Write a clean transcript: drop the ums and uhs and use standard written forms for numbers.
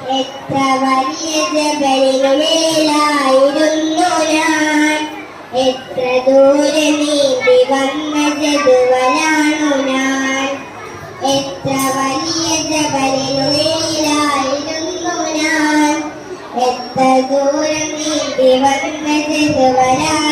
എത്ര വലിയ ജബലിനുമേലായിരുന്നു ഞാൻ, എത്ര ദൂരെ നീന്തി വന്ന ജദുവലാണു ഞാൻ. എത്ര വലിയ ജബലിനുമേലായിരുന്നു ഞാൻ, എത്ര ദൂരം നീന്തി വന്ന ജദുവലാണു